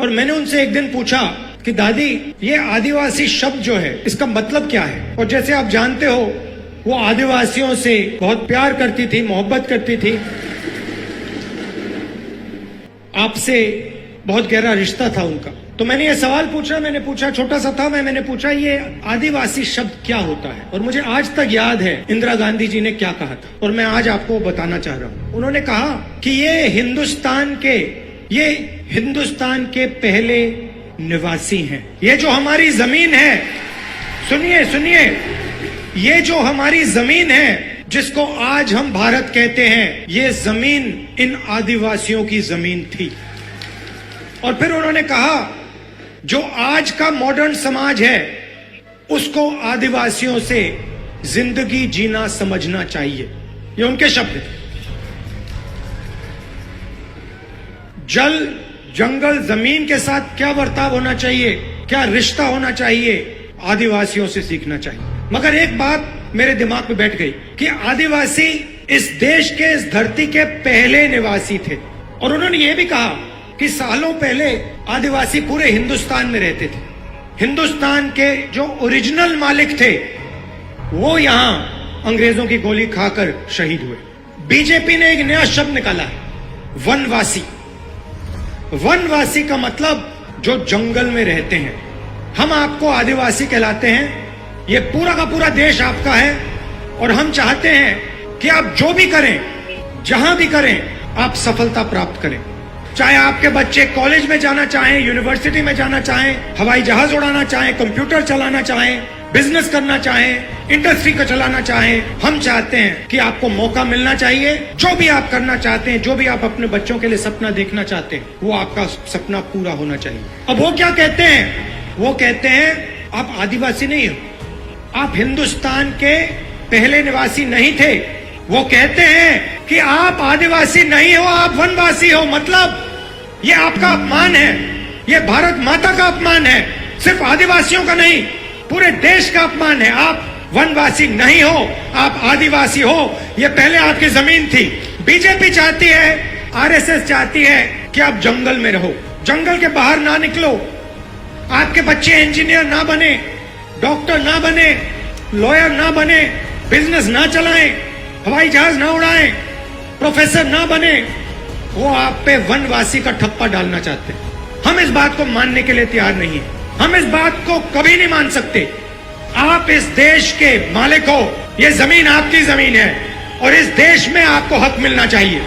और मैंने उनसे एक दिन पूछा कि दादी ये आदिवासी शब्द जो है इसका मतलब क्या है। और जैसे आप जानते हो वो आदिवासियों से बहुत प्यार करती थी, मोहब्बत करती थी, आपसे बहुत गहरा रिश्ता था उनका। तो मैंने ये सवाल पूछा, मैंने पूछा, छोटा सा था मैंने पूछा ये आदिवासी शब्द क्या होता है। और मुझे आज तक याद है इंदिरा गांधी जी ने क्या कहा था और मैं आज आपको बताना चाह रहा हूं। उन्होंने कहा कि ये हिंदुस्तान के पहले निवासी हैं। ये जो हमारी जमीन है, सुनिए, ये जो हमारी जमीन है जिसको आज हम भारत कहते हैं, ये जमीन इन आदिवासियों की जमीन थी। और फिर उन्होंने कहा जो आज का मॉडर्न समाज है उसको आदिवासियों से जिंदगी जीना समझना चाहिए। ये उनके शब्द थे। जल, जंगल, जमीन के साथ क्या बर्ताव होना चाहिए, क्या रिश्ता होना चाहिए, आदिवासियों से सीखना चाहिए। मगर एक बात मेरे दिमाग में बैठ गई कि आदिवासी इस देश के, इस धरती के पहले निवासी थे। और उन्होंने ये भी कहा कि सालों पहले आदिवासी पूरे हिंदुस्तान में रहते थे। हिंदुस्तान के जो ओरिजिनल मालिक थे वो यहां अंग्रेजों की गोली खाकर शहीद हुए। बीजेपी ने एक नया शब्द निकाला है, वनवासी। वनवासी का मतलब जो जंगल में रहते हैं। हम आपको आदिवासी कहलाते हैं। ये पूरा का पूरा देश आपका है और हम चाहते हैं कि आप जो भी करें, जहां भी करें, आप सफलता प्राप्त करें। चाहे आपके बच्चे कॉलेज में जाना चाहें, यूनिवर्सिटी में जाना चाहें, हवाई जहाज उड़ाना चाहें, कंप्यूटर चलाना चाहें, बिजनेस करना चाहें, इंडस्ट्री को चलाना चाहें, हम चाहते हैं कि आपको मौका मिलना चाहिए। जो भी आप करना चाहते हैं, जो भी आप अपने बच्चों के लिए सपना देखना चाहते हैं, वो आपका सपना पूरा होना चाहिए। अब वो क्या कहते हैं? वो कहते हैं आप आदिवासी नहीं हो, आप हिंदुस्तान के पहले निवासी नहीं थे। वो कहते हैं कि आप आदिवासी नहीं हो, आप वनवासी हो। मतलब ये आपका अपमान है, ये भारत माता का अपमान है, सिर्फ आदिवासियों का नहीं, पूरे देश का अपमान है। आप वनवासी नहीं हो, आप आदिवासी हो। ये पहले आपकी जमीन थी। बीजेपी चाहती है, आरएसएस चाहती है कि आप जंगल में रहो, जंगल के बाहर ना निकलो, आपके बच्चे इंजीनियर ना बने, डॉक्टर ना बने, लॉयर ना बने, बिजनेस ना चलाएं, हवाई जहाज ना उड़ाएं, प्रोफेसर ना बने। वो आप पे वनवासी का ठप्पा डालना चाहते हैं। हम इस बात को मानने के लिए तैयार नहीं है। हम इस बात को कभी नहीं मान सकते। आप इस देश के मालिक हो, ये जमीन आपकी जमीन है और इस देश में आपको हक मिलना चाहिए।